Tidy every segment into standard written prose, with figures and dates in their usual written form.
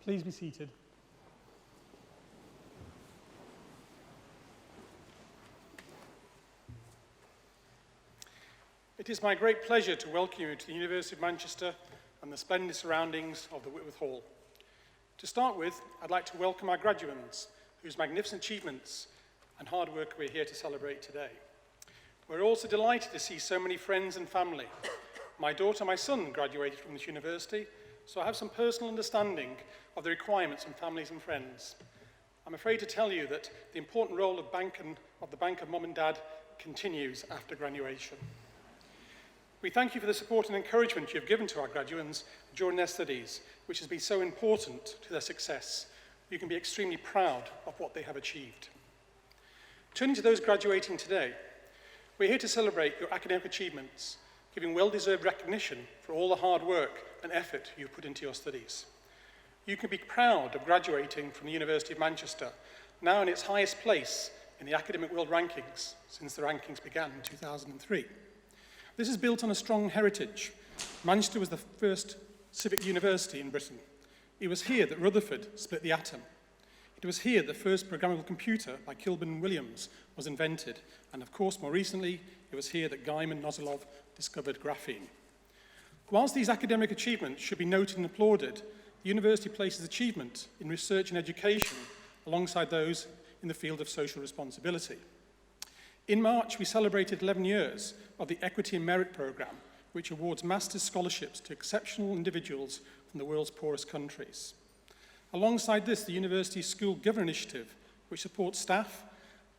Please be seated. It is my great pleasure to welcome you to the University of Manchester and the splendid surroundings of the Whitworth Hall. To start with, I'd like to welcome our graduates, whose magnificent achievements and hard work we're here to celebrate today. We're also delighted to see so many friends and family. My daughter and my son graduated from this university, so I have some personal understanding of the requirements from families and friends. I'm afraid to tell you that the important role of the bank of mum and dad continues after graduation. We thank you for the support and encouragement you have given to our graduates during their studies, which has been so important to their success. You can be extremely proud of what they have achieved. Turning to those graduating today, we're here to celebrate your academic achievements, giving well-deserved recognition for all the hard work and effort you've put into your studies. You can be proud of graduating from the University of Manchester, now in its highest place in the academic world rankings since the rankings began in 2003. This is built on a strong heritage. Manchester was the first civic university in Britain. It was here that Rutherford split the atom. It was here the first programmable computer by Kilburn and Williams was invented. And of course, more recently, it was here that Gaiman Nosilov discovered graphene. Whilst these academic achievements should be noted and applauded, the university places achievement in research and education alongside those in the field of social responsibility. In March, we celebrated 11 years of the Equity and Merit Programme, which awards master's scholarships to exceptional individuals from the world's poorest countries. Alongside this, the university's School Governor Initiative, which supports staff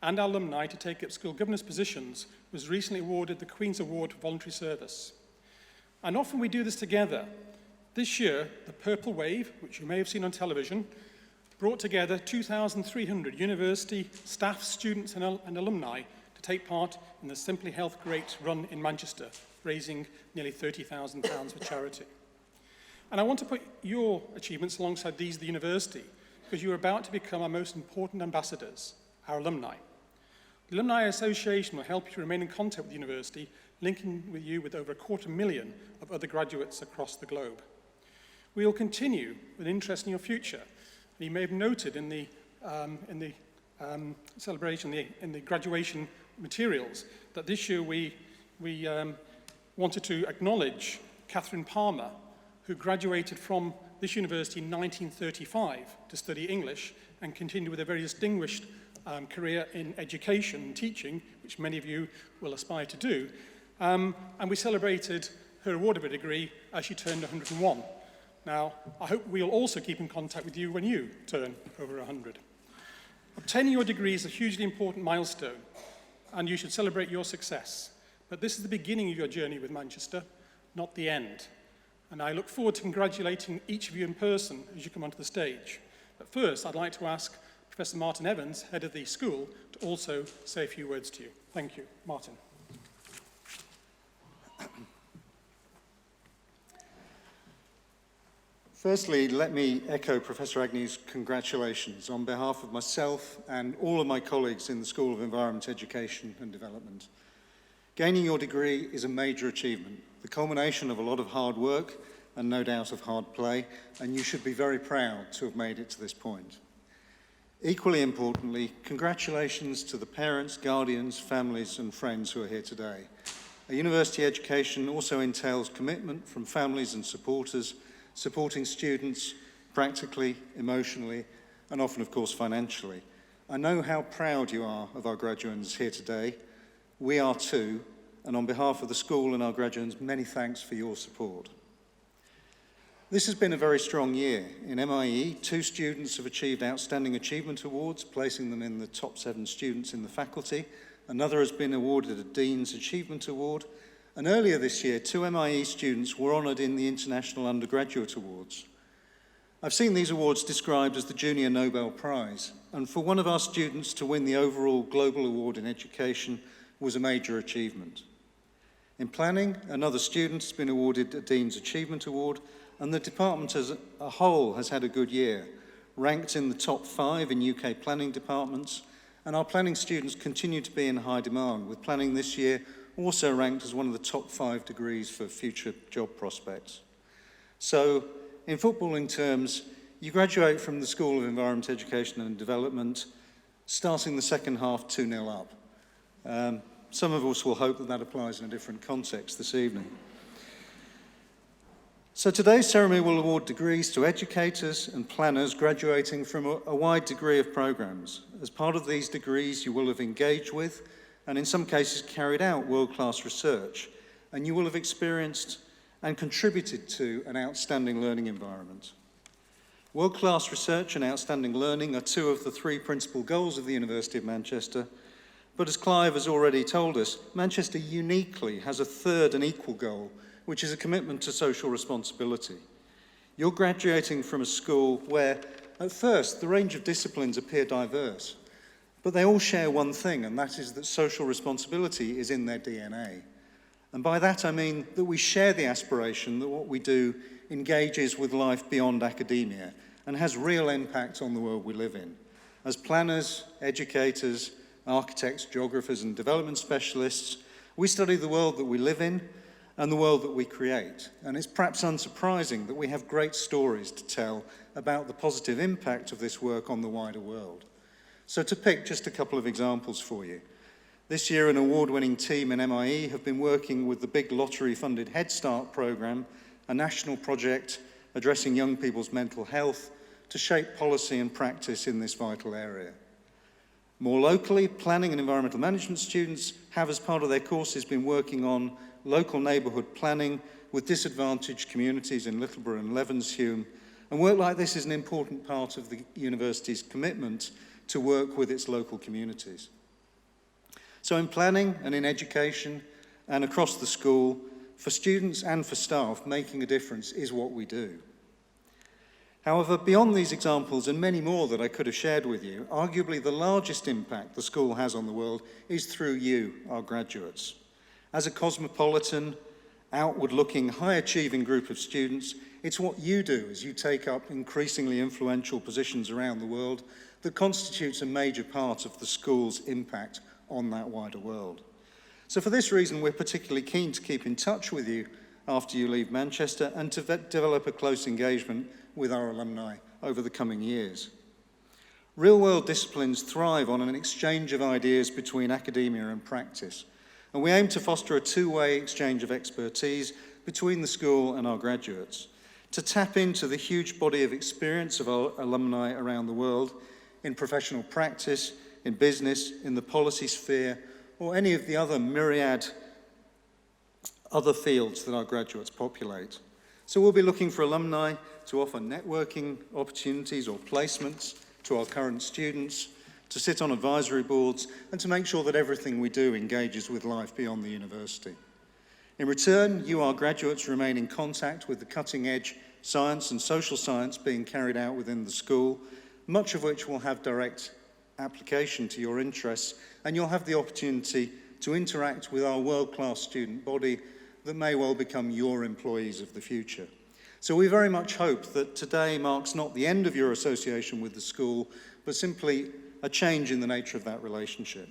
and alumni to take up school governance positions, was recently awarded the Queen's Award for Voluntary Service. And often we do this together. This year, the Purple Wave, which you may have seen on television, brought together 2,300 university staff, students and alumni to take part in the Simply Health Great run in Manchester, raising nearly £30,000 for charity. And I want to put your achievements alongside these of the university, because you are about to become our most important ambassadors, our alumni. The Alumni Association will help you to remain in contact with the university, linking with you with over 250,000 of other graduates across the globe. We will continue with interest in your future. And you may have noted in the celebration, in the graduation materials, that this year we wanted to acknowledge Catherine Palmer, who graduated from this university in 1935 to study English and continued with a very distinguished career in education and teaching, which many of you will aspire to do. And we celebrated her award of a degree as she turned 101. Now, I hope we'll also keep in contact with you when you turn over 100. Obtaining your degree is a hugely important milestone, and you should celebrate your success. But this is the beginning of your journey with Manchester, not the end. And I look forward to congratulating each of you in person as you come onto the stage. But first, I'd like to ask Professor Martin Evans, head of the school, to also say a few words to you. Thank you. Martin. Firstly, let me echo Professor Agnew's congratulations on behalf of myself and all of my colleagues in the School of Environment, Education and Development. Gaining your degree is a major achievement, the culmination of a lot of hard work and no doubt of hard play, and you should be very proud to have made it to this point. Equally importantly, congratulations to the parents, guardians, families and friends who are here today. A university education also entails commitment from families and supporters, supporting students practically, emotionally, and often, of course, financially. I know how proud you are of our graduates here today. We are too, and on behalf of the school and our graduates, many thanks for your support. This has been a very strong year. In MIE, 2 students have achieved Outstanding Achievement Awards, placing them in the top 7 students in the faculty. Another has been awarded a Dean's Achievement Award. And earlier this year, 2 MIE students were honoured in the International Undergraduate Awards. I've seen these awards described as the Junior Nobel Prize, and for one of our students to win the overall Global Award in Education was a major achievement. In planning, another student has been awarded a Dean's Achievement Award, and the department as a whole has had a good year, ranked in the top 5 in UK planning departments, and our planning students continue to be in high demand, with planning this year also ranked as one of the top 5 degrees for future job prospects. So, in footballing terms, You graduate from the School of Environment, Education and Development, starting the second half 2-0 up. Some of us will hope that that applies in a different context this evening. So today's ceremony will award degrees to educators and planners graduating from a wide degree of programs. As part of these degrees, you will have engaged with, and in some cases carried out, world-class research, and you will have experienced and contributed to an outstanding learning environment. World-class research and outstanding learning are two of the three principal goals of the University of Manchester, but as Clive has already told us, Manchester uniquely has a third and equal goal, which is a commitment to social responsibility. You're graduating from a school where, at first, the range of disciplines appear diverse, but they all share one thing, and that is that social responsibility is in their DNA. And by that I mean that we share the aspiration that what we do engages with life beyond academia and has real impact on the world we live in. As planners, educators, architects, geographers and development specialists, we study the world that we live in and the world that we create. And it's perhaps unsurprising that we have great stories to tell about the positive impact of this work on the wider world. So to pick just a couple of examples for you. This year, an award-winning team in MIE have been working with the big lottery-funded Head Start programme, a national project addressing young people's mental health, to shape policy and practice in this vital area. More locally, planning and environmental management students have, as part of their courses, been working on local neighbourhood planning with disadvantaged communities in Littleborough and Levenshume, and work like this is an important part of the university's commitment to work with its local communities. So in planning and in education and across the school, for students and for staff, making a difference is what we do. However, beyond these examples and many more that I could have shared with you, arguably the largest impact the school has on the world is through you, our graduates. As a cosmopolitan, outward-looking, high-achieving group of students, it's what you do as you take up increasingly influential positions around the world that constitutes a major part of the school's impact on that wider world. So for this reason, we're particularly keen to keep in touch with you after you leave Manchester and to develop a close engagement with our alumni over the coming years. Real-world disciplines thrive on an exchange of ideas between academia and practice, and we aim to foster a two-way exchange of expertise between the school and our graduates, to tap into the huge body of experience of our alumni around the world in professional practice, in business, in the policy sphere, or any of the other myriad other fields that our graduates populate. So we'll be looking for alumni to offer networking opportunities or placements to our current students, to sit on advisory boards, and to make sure that everything we do engages with life beyond the university. In return, you, our graduates, remain in contact with the cutting-edge science and social science being carried out within the school, much of which will have direct application to your interests, and you'll have the opportunity to interact with our world-class student body that may well become your employees of the future. So we very much hope that today marks not the end of your association with the school, but simply a change in the nature of that relationship.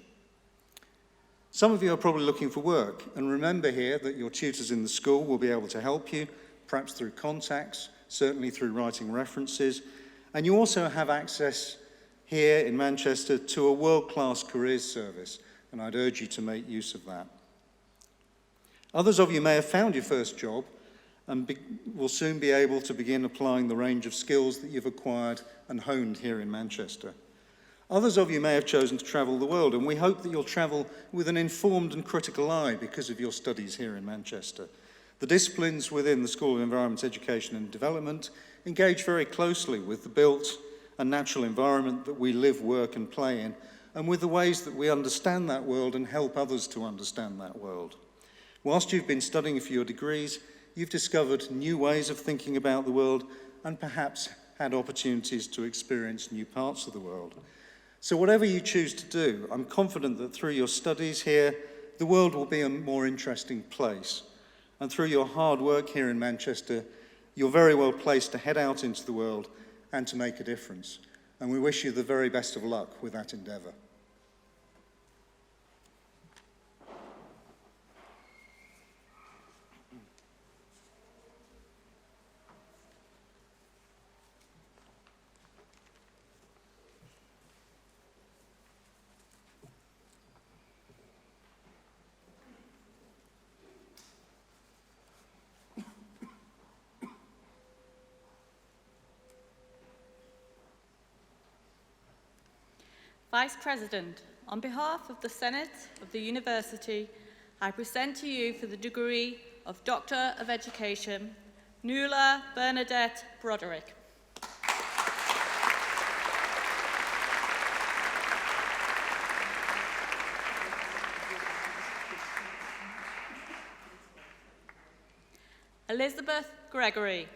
Some of you are probably looking for work, and remember here that your tutors in the school will be able to help you, perhaps through contacts, certainly through writing references, and you also have access here in Manchester to a world-class careers service, and I'd urge you to make use of that. Others of you may have found your first job and will soon be able to begin applying the range of skills that you've acquired and honed here in Manchester. Others of you may have chosen to travel the world, and we hope that you'll travel with an informed and critical eye because of your studies here in Manchester. The disciplines within the School of Environment, Education and Development engage very closely with the built and natural environment that we live, work and play in, and with the ways that we understand that world and help others to understand that world. Whilst you've been studying for your degrees, you've discovered new ways of thinking about the world and perhaps had opportunities to experience new parts of the world. So whatever you choose to do, I'm confident that through your studies here, the world will be a more interesting place. And through your hard work here in Manchester, you're very well placed to head out into the world and to make a difference. And we wish you the very best of luck with that endeavour. Vice President, on behalf of the Senate of the University, I present to you for the degree of Doctor of Education, Nuala Bernadette Broderick. Elizabeth Gregory.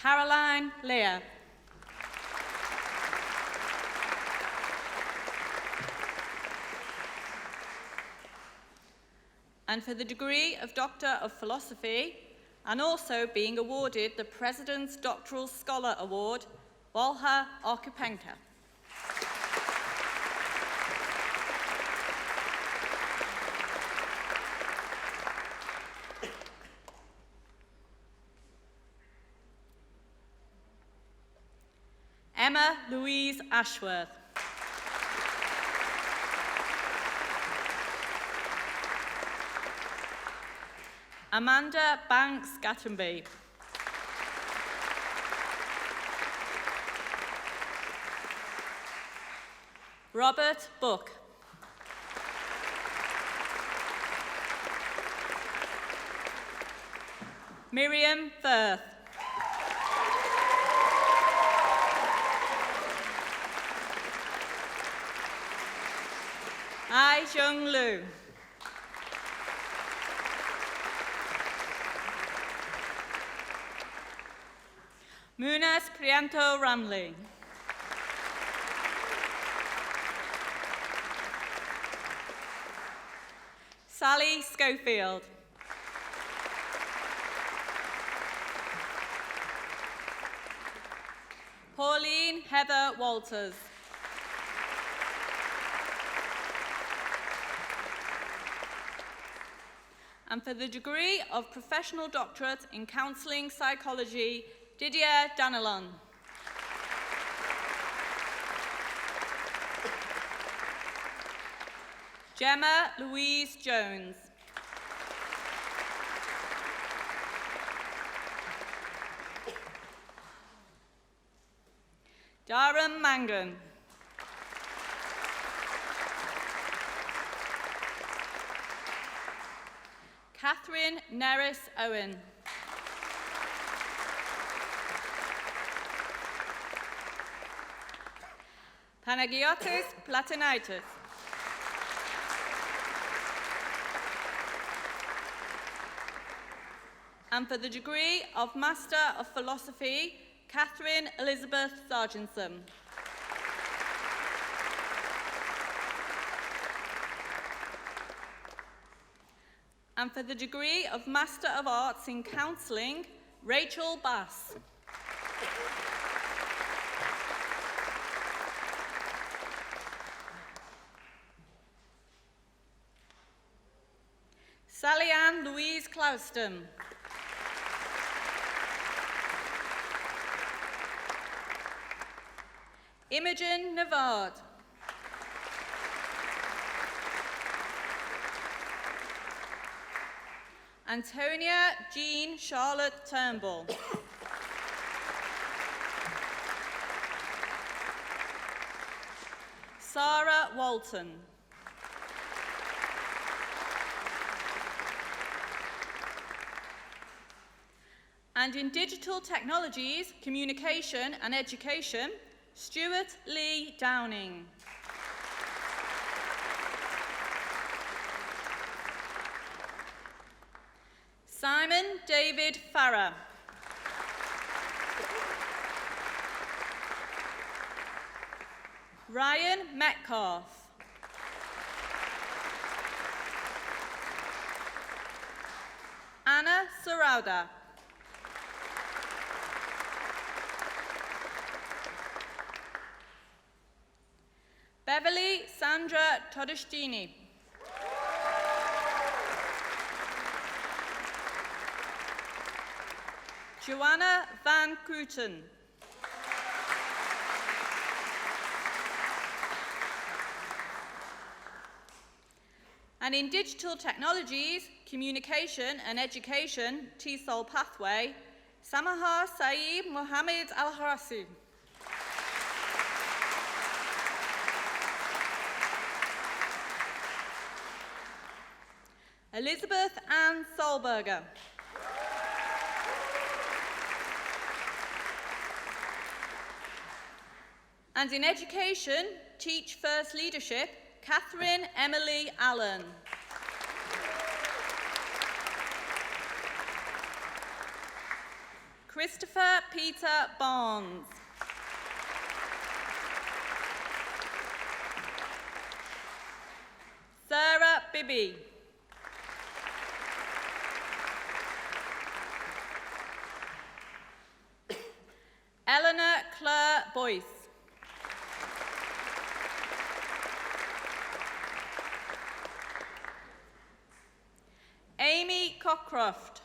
Caroline Leah. And for the degree of Doctor of Philosophy, and also being awarded the President's Doctoral Scholar Award, Walha Arkupenka. Emma Louise Ashworth. Amanda Banks Gattenby. Robert Book. Miriam Firth. Ai Jung Lu. Munas Prianto Ramley. Sally Schofield. Pauline Heather Walters. And for the degree of Professional Doctorate in Counselling Psychology, Didier Danelon. Gemma Louise Jones. Dharam Mangan. Catherine Neris Owen. Panagiotis Platinaitis. And for the degree of Master of Philosophy, Catherine Elizabeth Sargentson. And for the degree of Master of Arts in Counselling, Rachel Bass. Sally Ann Louise Clouston. Imogen Navard. Antonia Jean Charlotte Turnbull. Sarah Walton. And in Digital Technologies, Communication and Education, Stuart Lee Downing. Simon David Farrer. Ryan Metcalf. Anna Sarauda. Beverly Sandra Todestini. Joanna Van Kooten. And in Digital Technologies, Communication and Education, TESOL Pathway, Samaha Saeed Mohammed Al-Harasi. Elizabeth Ann Solberger. And in Education, Teach First Leadership, Catherine Emily Allen. Christopher Peter Barnes. Sarah Bibby. Eleanor Claire Boyce. Amy Cockcroft.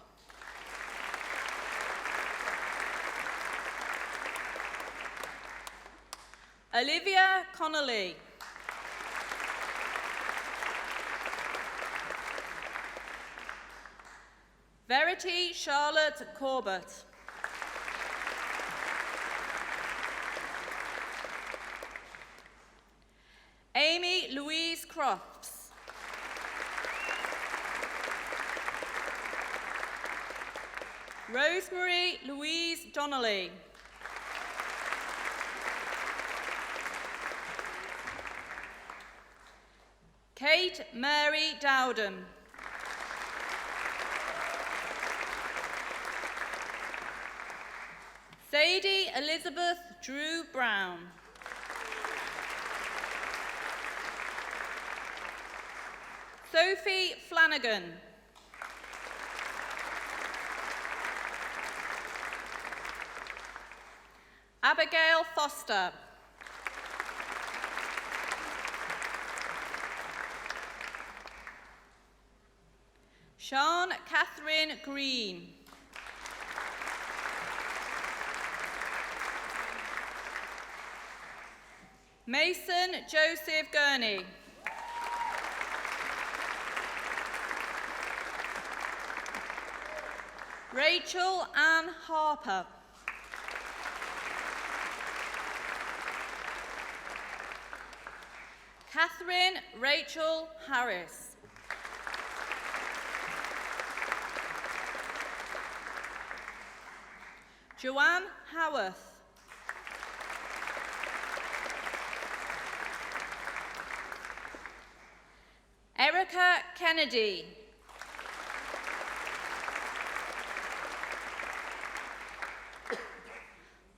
Olivia Connolly. Verity Charlotte Corbett. Amy Louise Crofts. Rosemary Louise Donnelly. Kate Mary Dowden. Sadie Elizabeth Drew Brown. Sophie Flanagan. Abigail Foster. Sean Catherine Green. Mason Joseph Gurney. Rachel Ann Harper. Catherine Rachel Harris. Joanne Howarth. Erica Kennedy.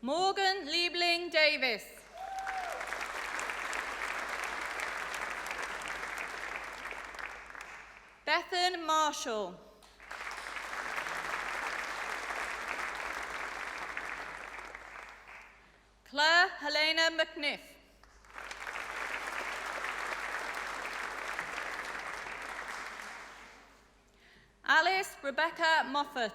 Morgan Liebling Davis. Bethan Marshall. Claire Helena McNiff. Alice Rebecca Moffat.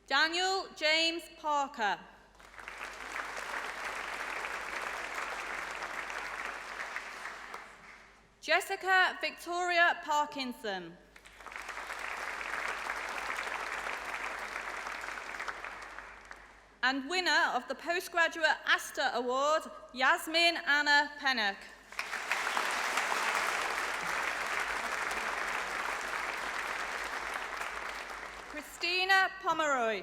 Daniel James Parker. Jessica Victoria Parkinson. And winner of the Postgraduate Astor Award, Yasmin Anna Pennock. Christina Pomeroy.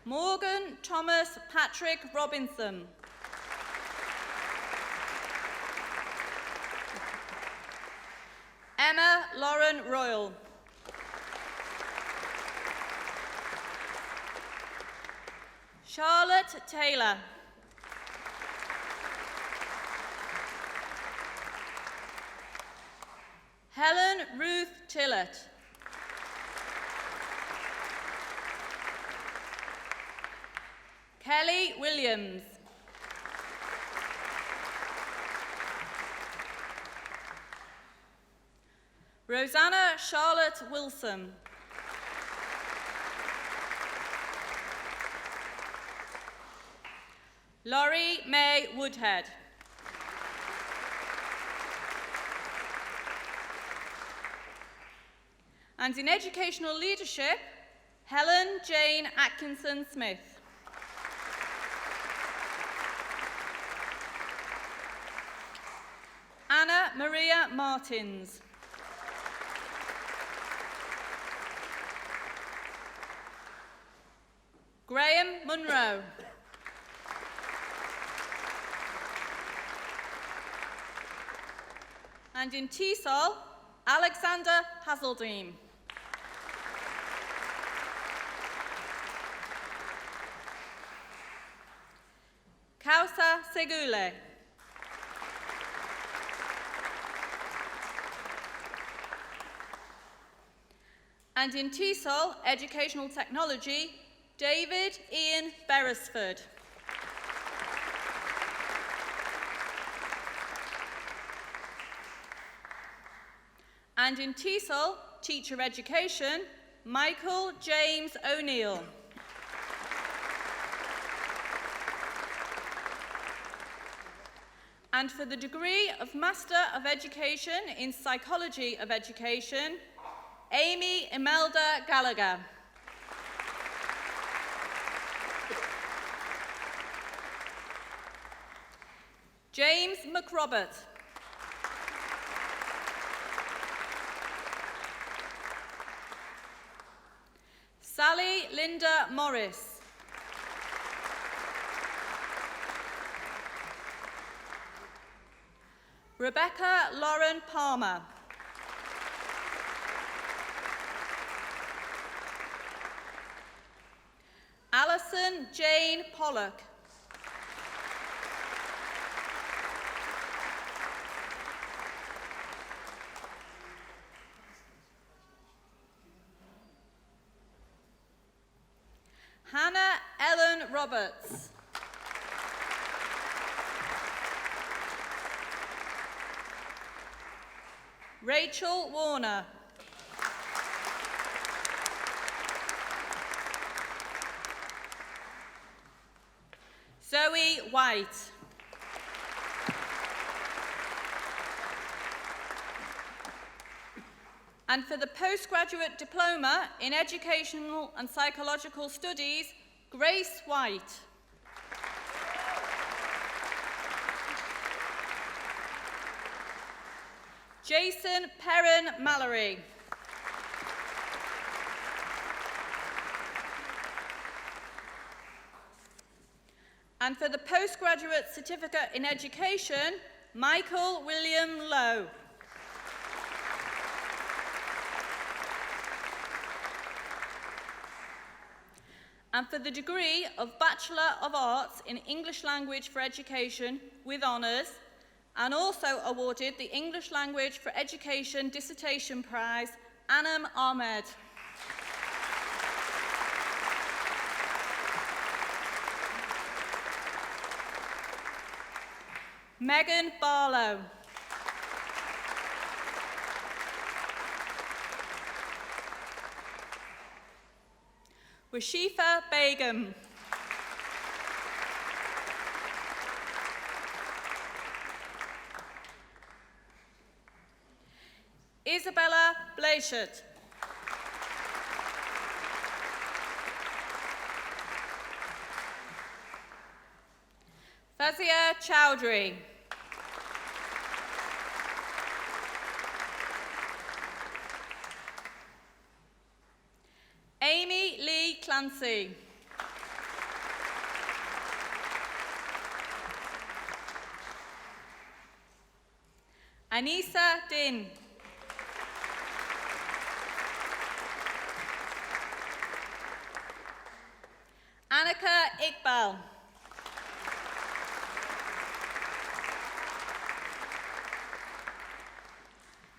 Morgan Thomas Patrick Robinson. Emma Lauren Royal. Charlotte Taylor. Helen Ruth Tillett. Kelly Williams. Rosanna Charlotte Wilson. Laurie May Woodhead. And in educational leadership, Helen Jane Atkinson Smith. Anna Maria Martins. Graham Munro. And in TESOL, Alexander Hazeldean. Kausa Segule. And in TESOL, Educational Technology, David Ian Beresford. And in TESOL, Teacher Education, Michael James O'Neill. And for the degree of Master of Education in Psychology of Education, Amy Imelda Gallagher. James McRobert. Sally Linda Morris. Rebecca Lauren Palmer. Alison Jane Pollock. Hannah Ellen Roberts. Rachel Warner. Zoe White. And for the postgraduate diploma in Educational and Psychological Studies, Grace White. Jason Perrin Mallory. And for the postgraduate certificate in education, Michael William Lowe. And for the degree of Bachelor of Arts in English Language for Education with honours, and also awarded the English Language for Education Dissertation Prize, Anam Ahmed. Megan Barlow. Washifa Begum. Isabella Blanchett. Fazia Chowdhury. Amy Lee Clancy. Anissa Din. Annika Iqbal.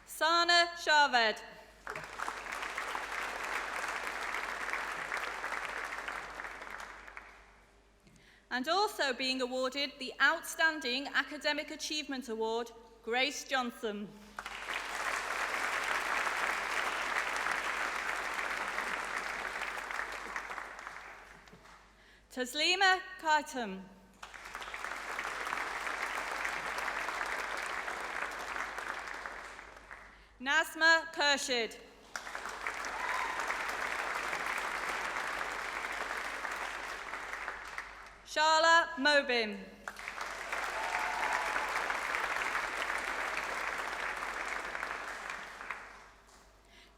Sana Sharved. And also being awarded the Outstanding Academic Achievement Award, Grace Johnson. Taslima Kaitam. Nazma Kershid. Sharla Mobin.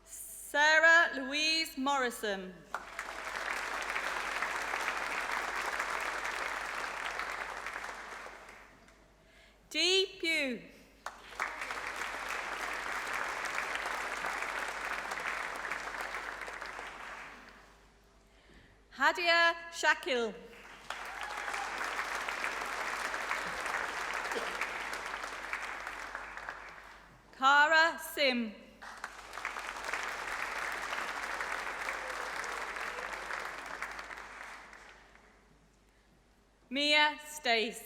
Sarah Louise Morrison. Dee Pugh. Hadia Shakil. Kara Sim. Mia Stace.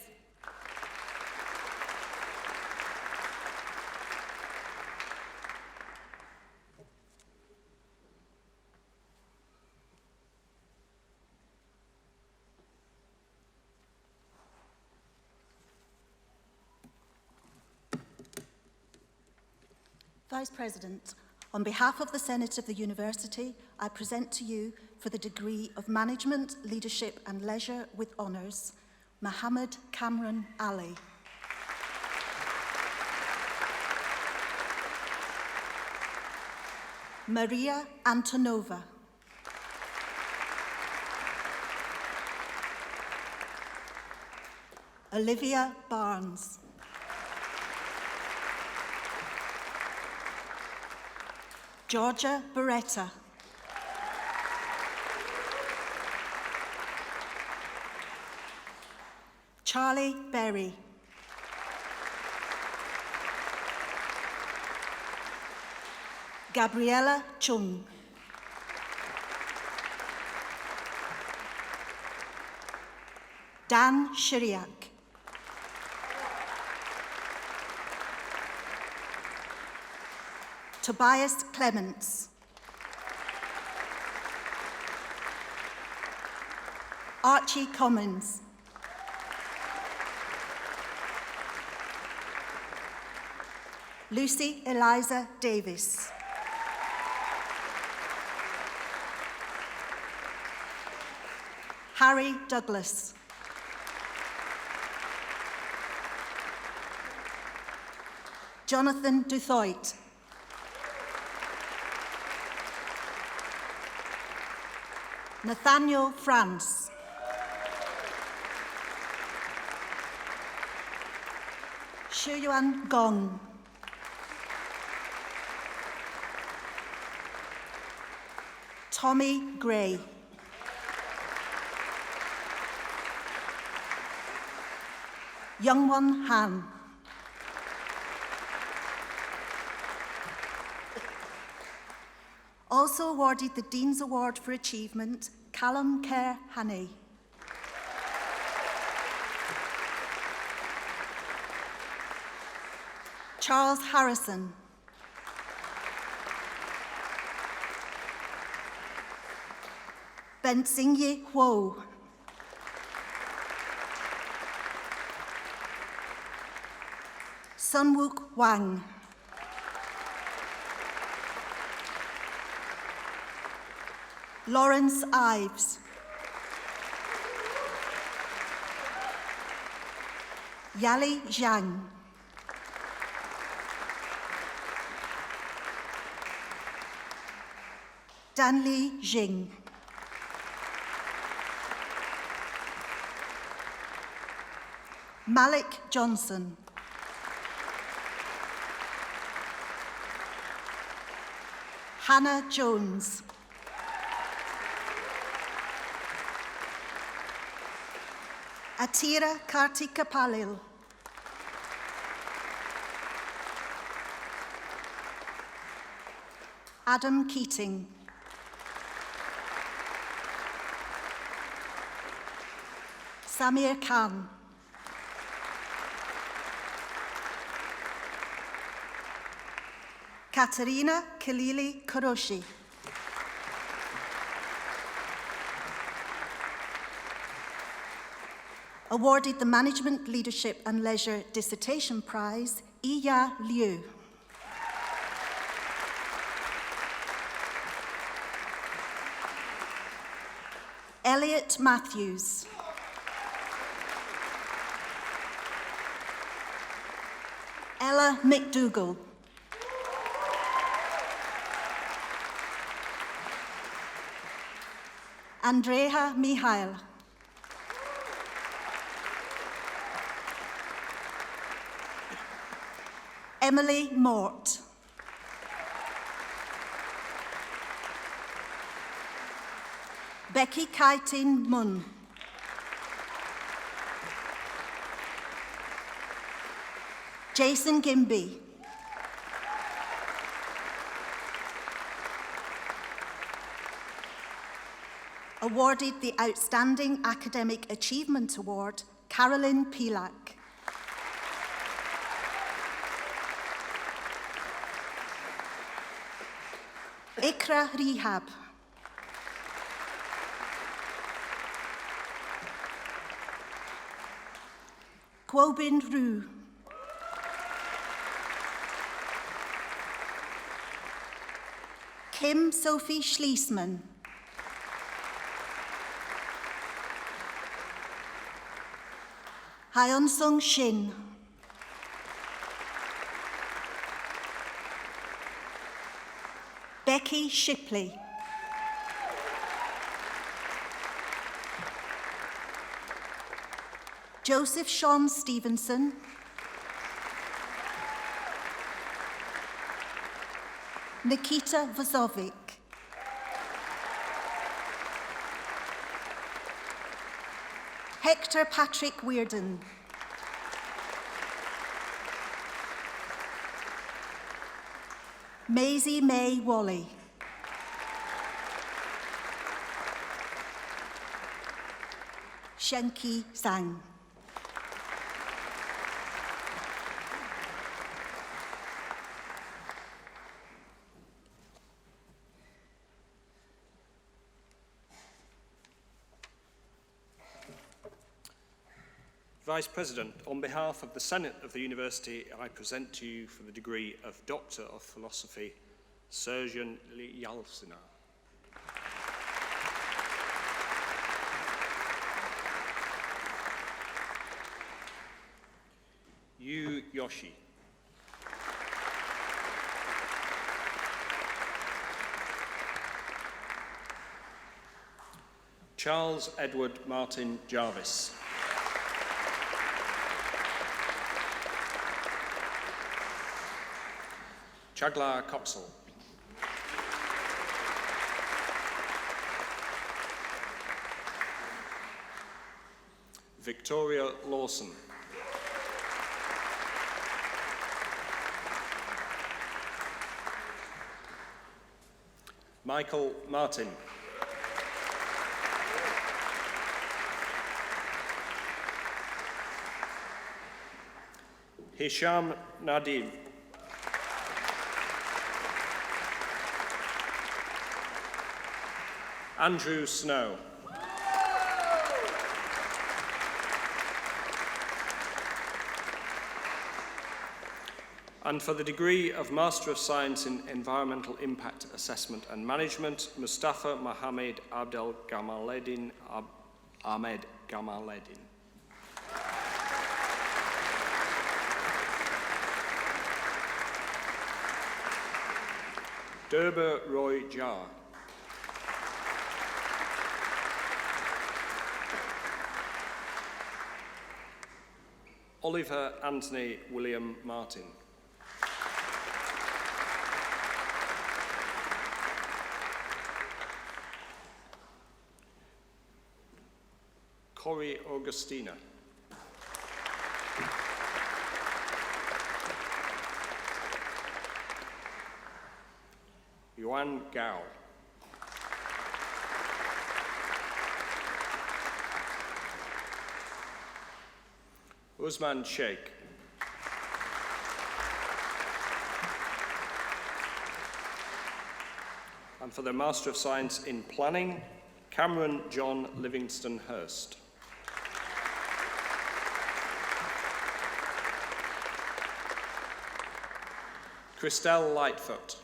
Vice President, on behalf of the Senate of the University, I present to you for the degree of Management, Leadership and Leisure with Honours, Mohammed Cameron Ali. Maria Antonova. Olivia Barnes. Georgia Beretta. Charlie Berry. Gabriella Chung. Dan Shiriak. Tobias Clements. Archie Commons. Lucy Eliza Davis. Harry Douglas. Jonathan Duthoit. Nathaniel France. Shuyuan Gong. Tommy Gray. Youngwon Han. Also awarded the Dean's Award for Achievement, Callum Kerr Haney. Charles Harrison. Bensingye Huo. Sunwook Wang. Lawrence Ives. Yali Zhang. Danli Jing. Malik Johnson. Hannah Jones. Atira Kartikapalil. Adam Keating. Samir Khan. Katerina Kalili Kuroshi. Awarded the Management, Leadership and Leisure Dissertation Prize, Iya Liu. Elliot Matthews. Ella McDougall. Andrea Mihail. Emily Mort. Becky Kaitin Munn. Jason Gimby. Awarded the Outstanding Academic Achievement Award, Carolyn Pilak. Ikra Rehab. Kwobin Rue. Kim Sophie Schließmann. Hyun Sung Shin. Becky Shipley. Joseph Sean Stevenson. Nikita Vozovic. Hector Patrick Weirden. Maisie May Wally. Shenki Zhang. Vice President, on behalf of the Senate of the University, I present to you for the degree of Doctor of Philosophy, Sergeant Yalsina. Yu Yoshi. Charles Edward Martin Jarvis. Chagla Coxall. Victoria Lawson. Michael Martin. Hisham Nadim. Andrew Snow. And for the degree of Master of Science in Environmental Impact Assessment and Management, Mustafa Mohammed Abdel Gamaleddin Ahmed Gamaleddin. Durba Roy Jar. Oliver Anthony William Martin. Corey Augustina. Yuan Gao. Usman Sheikh. And for the Master of Science in Planning, Cameron John Livingston Hurst. Christelle Lightfoot.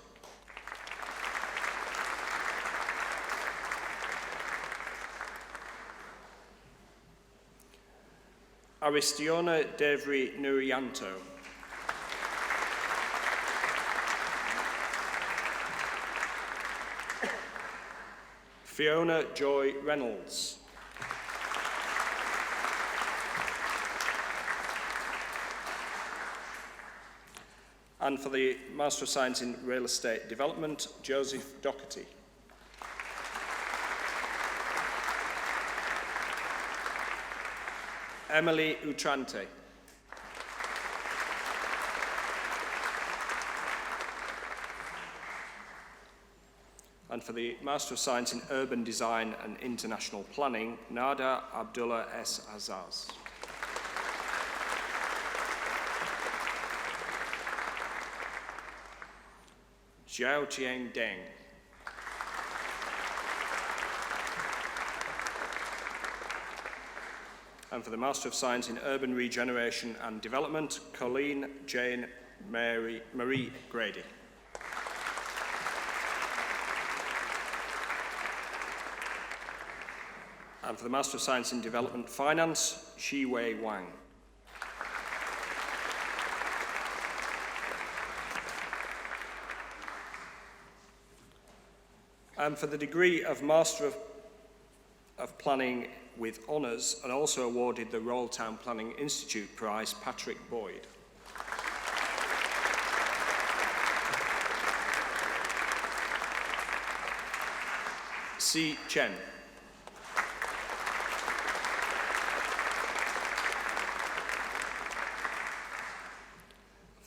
Aristiona Devri Nurianto. Fiona Joy Reynolds. And for the Master of Science in Real Estate Development, Joseph Doherty. Emily Utrante. And for the Master of Science in Urban Design and International Planning, Nada Abdullah S. Azaz. Xiao Tian Deng. And for the Master of Science in Urban Regeneration and Development, Colleen Jane Marie Grady. And for the Master of Science in Development Finance, Shi Wei Wang. And for the degree of Master of Planning with Honours, and also awarded the Royal Town Planning Institute Prize, Patrick Boyd. Si Chen.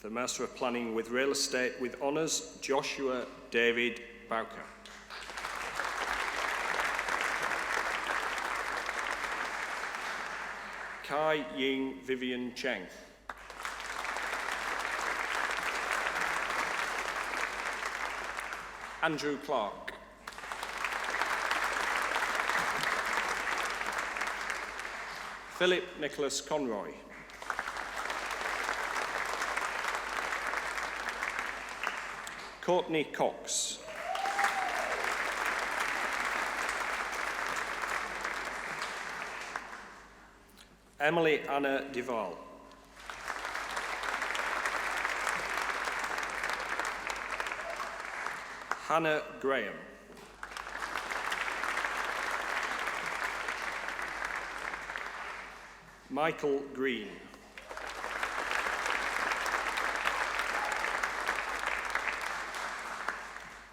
The Master of Planning with Real Estate with Honours, Joshua David Bowker. Kai Ying Vivian Cheng. Andrew Clark. Philip Nicholas Conroy. Courtney Cox. Emily Anna Duval. Hannah Graham. Michael Green.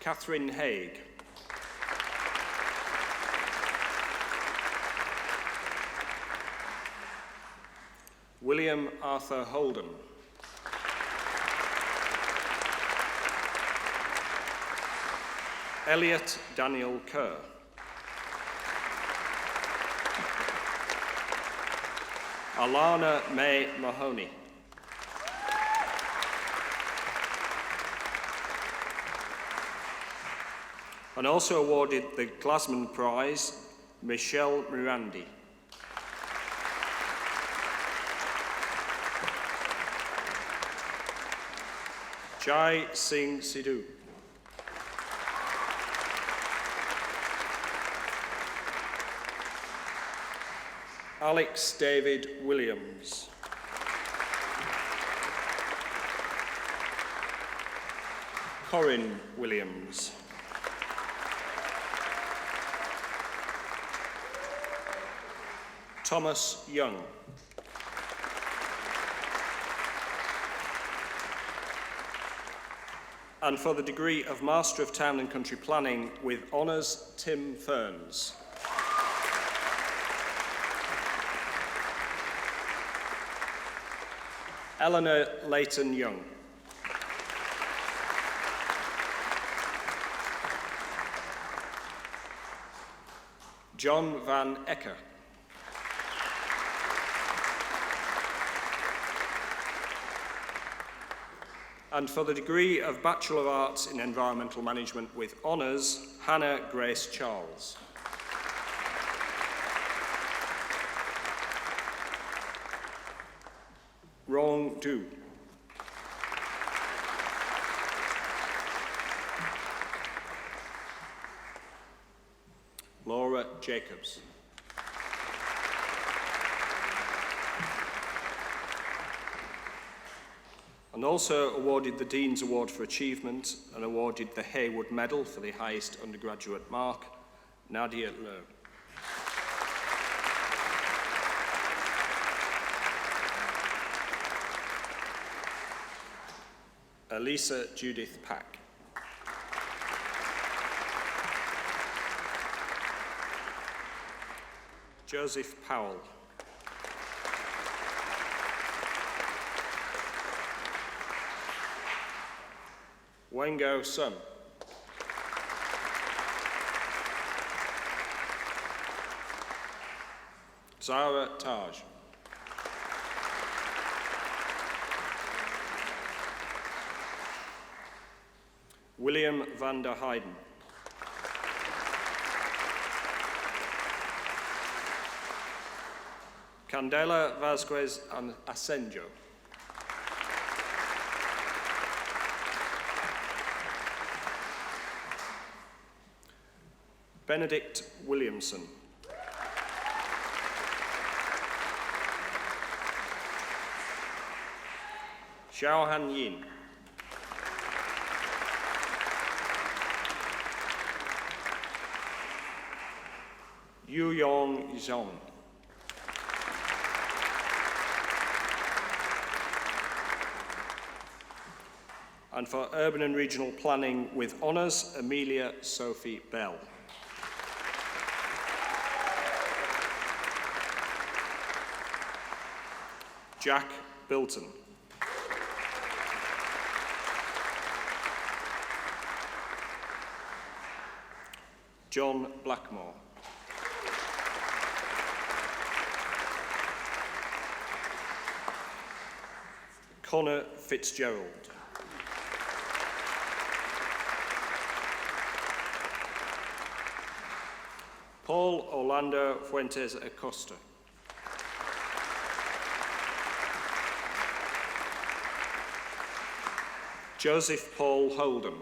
Catherine Haig. William Arthur Holden. Elliot Daniel Kerr. Alana May Mahoney. And also awarded the Glasman Prize, Michelle Mirandi. Jai Singh Sidhu. Alex David Williams. Corinne Williams. Thomas Young. And for the degree of Master of Town and Country Planning with Honours, Tim Ferns. Eleanor Leighton Young. John Van Ecker. And for the degree of Bachelor of Arts in Environmental Management with Honours, Hannah Grace Charles. Rong Du. Laura Jacobs. and also awarded the Dean's Award for Achievement and awarded the Haywood Medal for the highest undergraduate mark, Nadia Lowe. Elisa Judith Pack. Joseph Powell. Wengo Sun. Zara Taj. William van der Heijden. Candela Vasquez and Asenjo. Benedict Williamson. Xiao Han Yin. Yu Yong Zhong. And for Urban and Regional Planning with honours, Amelia Sophie Bell. Jack Bilton. John Blackmore. Connor Fitzgerald. Paul Orlando Fuentes Acosta. Joseph Paul Holden.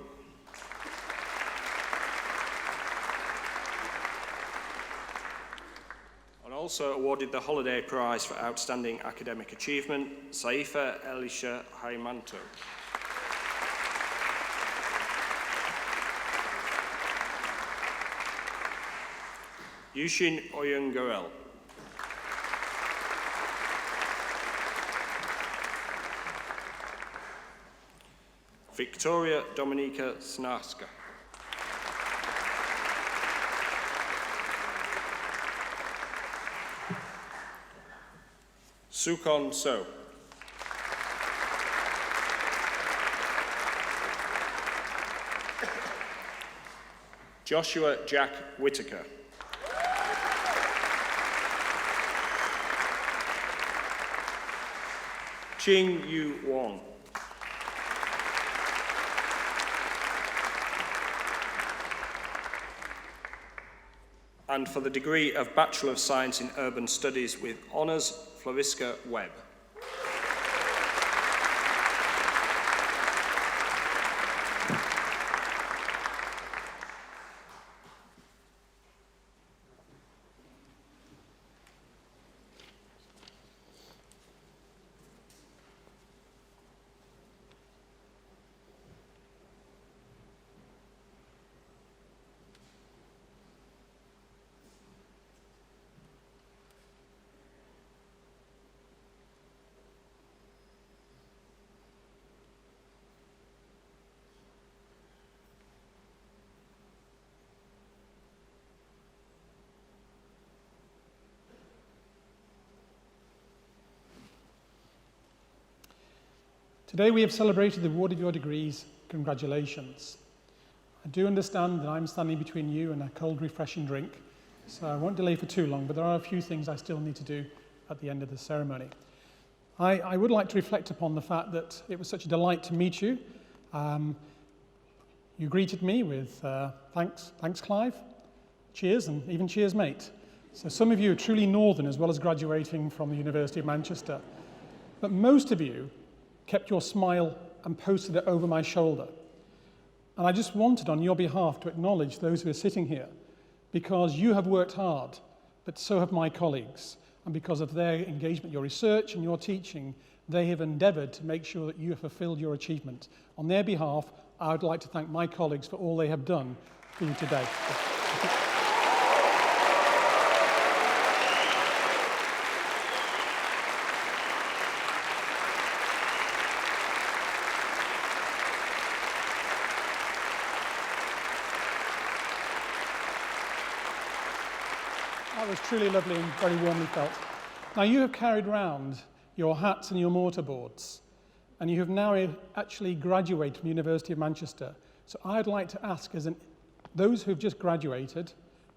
And also awarded the Holiday Prize for Outstanding Academic Achievement, Saifa Elisha Haimanto. Yushin Oyungoel. Victoria Dominika Snarska. Sukon So. Joshua Jack Whitaker. Ching Yu Wong. And for the degree of Bachelor of Science in Urban Studies with honours, Floriska Webb. Today we have celebrated the award of your degrees. Congratulations. I do understand that I'm standing between you and a cold, refreshing drink, so I won't delay for too long, but there are a few things I still need to do at the end of the ceremony. I would like to reflect upon the fact that it was such a delight to meet you. You greeted me with thanks Clive, cheers, and even cheers mate. So some of you are truly northern as well as graduating from the University of Manchester, but most of you kept your smile and posted it over my shoulder. And I just wanted on your behalf to acknowledge those who are sitting here, because you have worked hard, but so have my colleagues. And because of their engagement, your research and your teaching, They have endeavoured to make sure that you have fulfilled your achievement. On their behalf, I would like to thank my colleagues for all they have done for you today. That was truly lovely and very warmly felt. Now, you have carried round your hats and your mortarboards, and you have now actually graduated from the University of Manchester. So I'd like to ask, those who have just graduated,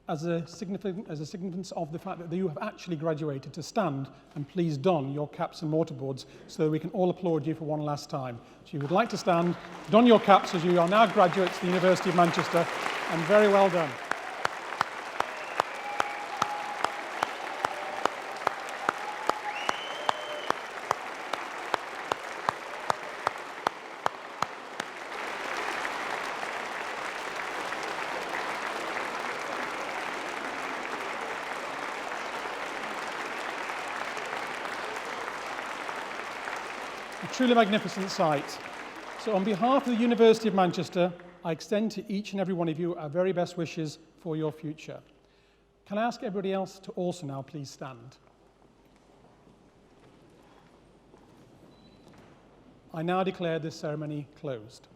as a significance of the fact that you have actually graduated, to stand and please don your caps and mortarboards so that we can all applaud you for one last time. So you would like to stand, don your caps as you are now graduates of the University of Manchester, and very well done. A truly magnificent sight. So on behalf of the University of Manchester, I extend to each and every one of you our very best wishes for your future. Can I ask everybody else to also now please stand? I now declare this ceremony closed.